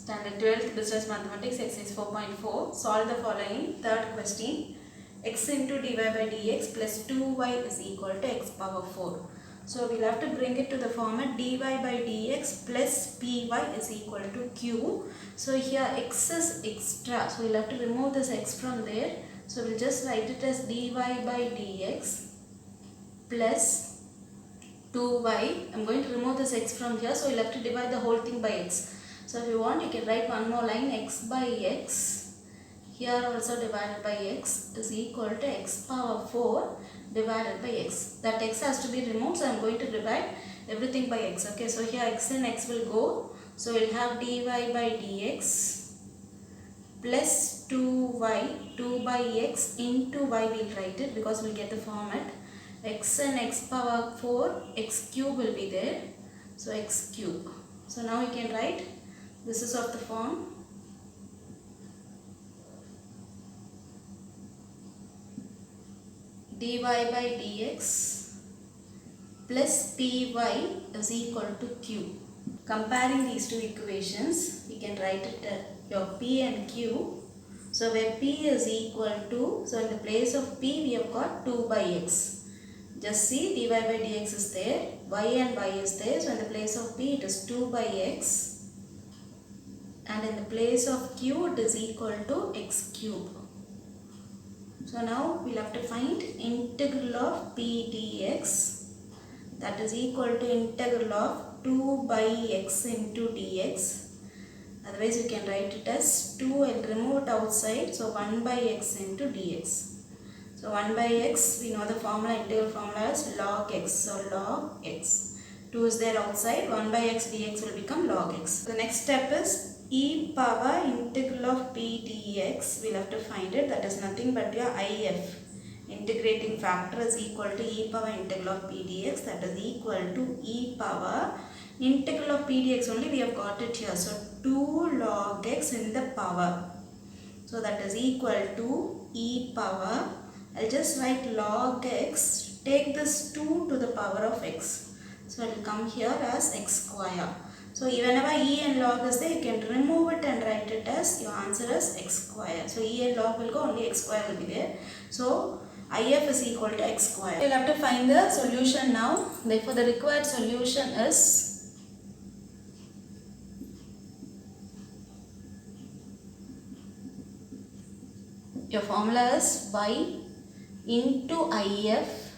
Standard 12th Business Mathematics Exercise 4.4. Solve the following. Third question. X into dy by dx plus 2y is equal to x power 4. So we'll have to bring it to the format dy by dx plus py is equal to q. So here x is extra. So we'll have to remove this x from there. So we'll just write it as dy by dx plus 2y. I'm going to remove this x from here. So we'll have to divide the whole thing by x. So if you want, you can write one more line, x by x, here also divided by x is equal to x power 4 divided by x. That x has to be removed, so I am going to divide everything by x. Okay, so here x and x will go. So we'll have dy by dx plus 2y, 2 by x into y we'll write it because we'll get the format. X and x power 4, x cube will be there. So x cube. So now we can write. This is of the form dy by dx plus py is equal to q. Comparing these two equations, we can write it your p and q. So where p is equal to, so in the place of p we have got 2 by x. Just see dy by dx is there, y and y is there. So in the place of p it is 2 by x. And in the place of q it is equal to x cube. So now we'll have to find integral of p dx, that is equal to integral of 2 by x into dx. Otherwise you can write it as 2, I'll remove it outside, so 1 by x into dx. So 1 by x, we know the formula, integral formula is log x, so log x. 2 is there outside, 1 by x dx will become log x. The next step is e power integral of p dx, we'll have to find it, that is nothing but your if. Integrating factor is equal to e power integral of p dx, that is equal to e power integral of p dx only we have got it here. So 2 log x in the power. So that is equal to e power, I'll just write log x, take this 2 to the power of x. So it will come here as x square. So whenever e and log is there, you can remove it and write it as your answer is x square. So e and log will go, only x square will be there. So if is equal to x square. We will have to find the solution now. Therefore the required solution is your formula is y into if,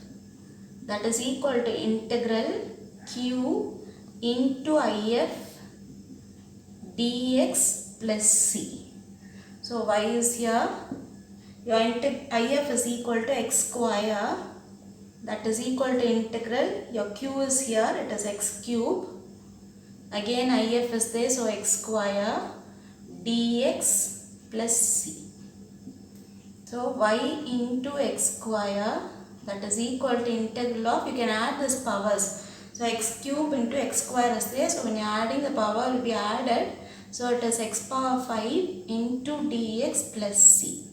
that is equal to integral q into if dx plus c. So y is here, your if is equal to x square, that is equal to integral, your q is here, it is x cube, again if is there, so x square dx plus c. So y into x square, that is equal to integral of, you can add this powers. So x cube into x square is there. So when you are adding, the power will be added. So it is x power 5 into dx plus c.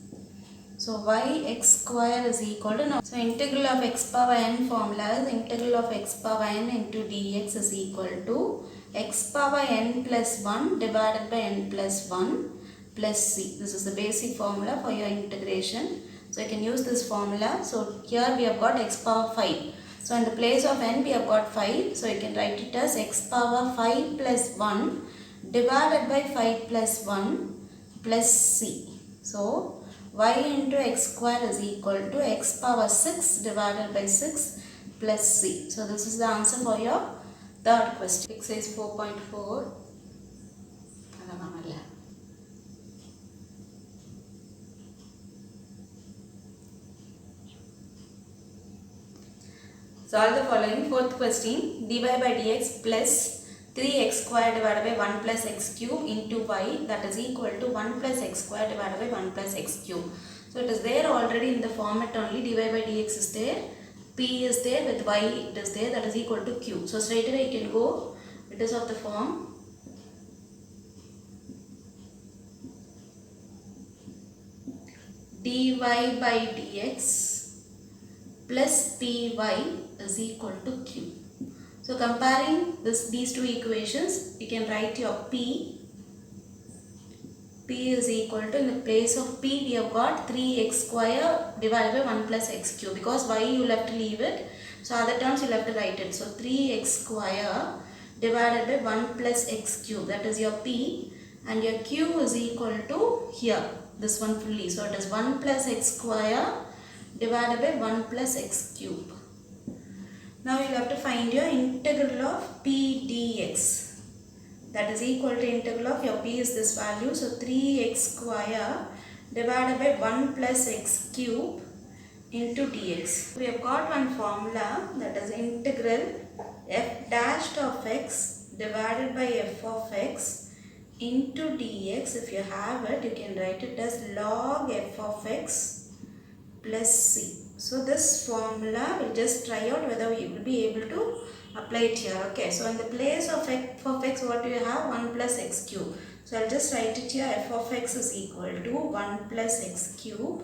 So y x square is equal to, now so integral of x power n formula is integral of x power n into dx is equal to x power n plus 1 divided by n plus 1 plus c. This is the basic formula for your integration. So you can use this formula. So here we have got x power 5. So in the place of n we have got 5. So you can write it as x power 5 plus 1 divided by 5 plus 1 plus c. So y into x square is equal to x power 6 divided by 6 plus c. So this is the answer for your third question. Exercise 4.4. Solve the following. Fourth question, dy by dx plus 3x square divided by 1 plus x cube into y, that is equal to 1 plus x square divided by 1 plus x cube. So it is there already in the format only, dy by dx is there, p is there, with y it is there, that is equal to q. So straight away you can go, it is of the form dy by dx plus py is equal to q. So comparing these two equations, you can write your p P is equal to, in the place of P we have got 3x square divided by 1 plus x cube, because y you will have to leave it, so other terms you will have to write it. So 3x square divided by 1 plus x cube, that is your P, and your Q is equal to here, this one fully. So it is 1 plus x square divided by 1 plus x cube. Now you will have to find your integral of P dx. That is equal to integral of your P is this value. So 3x square divided by 1 plus x cube into dx. We have got one formula, that is integral f dashed of x divided by f of x into dx. If you have it, you can write it as log f of x plus c. So this formula, we'll just try out whether we will be able to apply it here. Okay, so in the place of f of x, what do you have? 1 plus x cube. So I'll just write it here, f of x is equal to 1 plus x cube.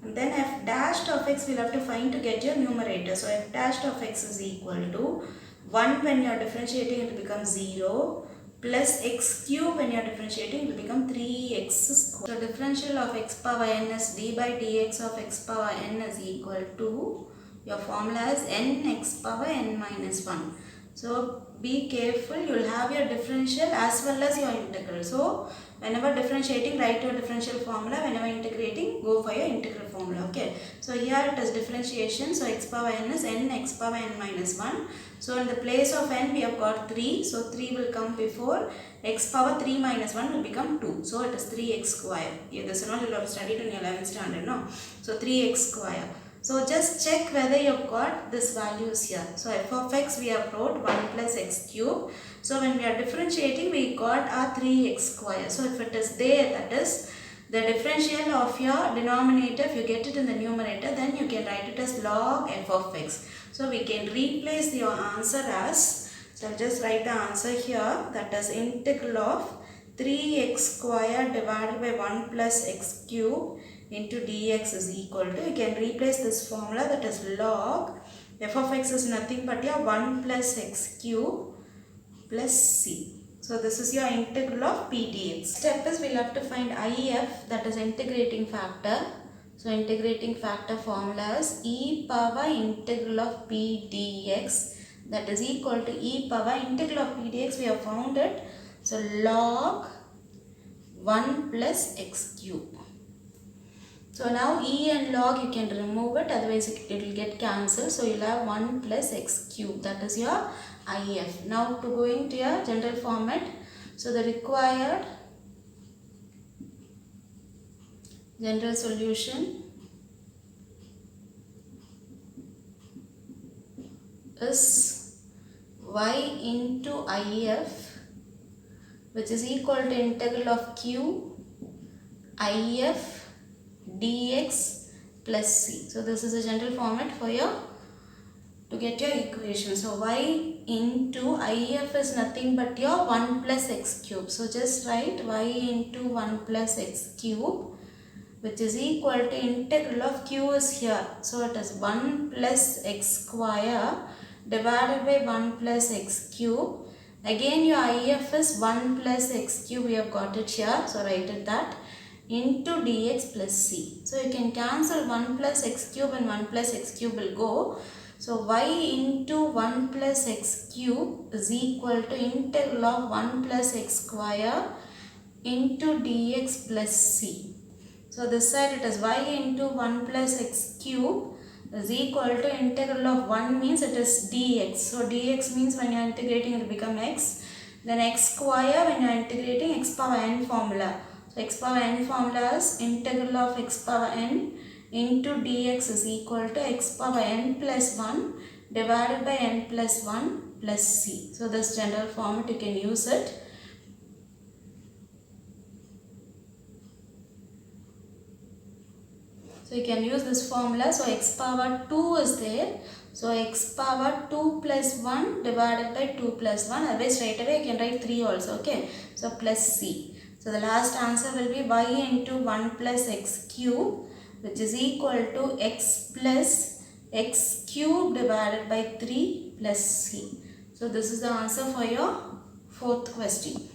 And then f dashed of x we'll have to find to get your numerator. So f dashed of x is equal to 1 when you are differentiating, it will become 0, plus x cube when you are differentiating, it will become 3x square. So differential of x power n is d by dx of x power n is equal to, your formula is n x power n minus 1. So be careful, you will have your differential as well as your integral. So whenever differentiating, write your differential formula. Whenever integrating, go for your integral formula. Okay. So here it is differentiation. So x power n is n x power n minus 1. So in the place of n we have got 3. So 3 will come before. X power 3 minus 1 will become 2. So it is 3x square. Yeah, this is not you will have studied in your 11th standard. No. So 3x square. So just check whether you have got this values here. So f of x we have wrote 1 plus x cube. So when we are differentiating, we got our 3x square. So if it is there, that is the differential of your denominator, if you get it in the numerator, then you can write it as log f of x. So we can replace your answer as, so I'll just write the answer here, that is integral of 3x square divided by 1 plus x cube into dx is equal to, you can replace this formula, that is log f of x is nothing but your 1 plus x cube plus c. So this is your integral of p dx. Step is we'll have to find IF, that is integrating factor. So integrating factor formula is e power integral of p dx, that is equal to e power integral of p dx, we have found it. So log 1 plus x cube. So now e and log you can remove it, otherwise it will get cancelled. So you'll have 1 plus x cube, that is your IF. Now to go into your general format, so the required general solution is y into IF, which is equal to integral of q IF dx plus c. So this is a general format for your to get your equation. So y into IF is nothing but your 1 plus x cube. So just write y into 1 plus x cube, which is equal to integral of q is here. So it is 1 plus x square divided by 1 plus x cube. Again your IF is 1 plus x cube, we have got it here. So write it that, into dx plus c. So you can cancel 1 plus x cube and 1 plus x cube will go. So y into 1 plus x cube is equal to integral of 1 plus x square into dx plus c. So this side it is y into 1 plus x cube is equal to integral of 1 means it is dx. So dx means when you are integrating it will become x. Then x square when you are integrating x power n formula. So x power n formula is integral of x power n into dx is equal to x power n plus 1 divided by n plus 1 plus c. So this general format you can use it. So you can use this formula. So x power 2 is there. So x power 2 plus 1 divided by 2 plus 1. Otherwise straight away you can write 3 also. Okay. So plus c. So the last answer will be y into 1 plus x cube, which is equal to x plus x cube divided by 3 plus c. So this is the answer for your fourth question.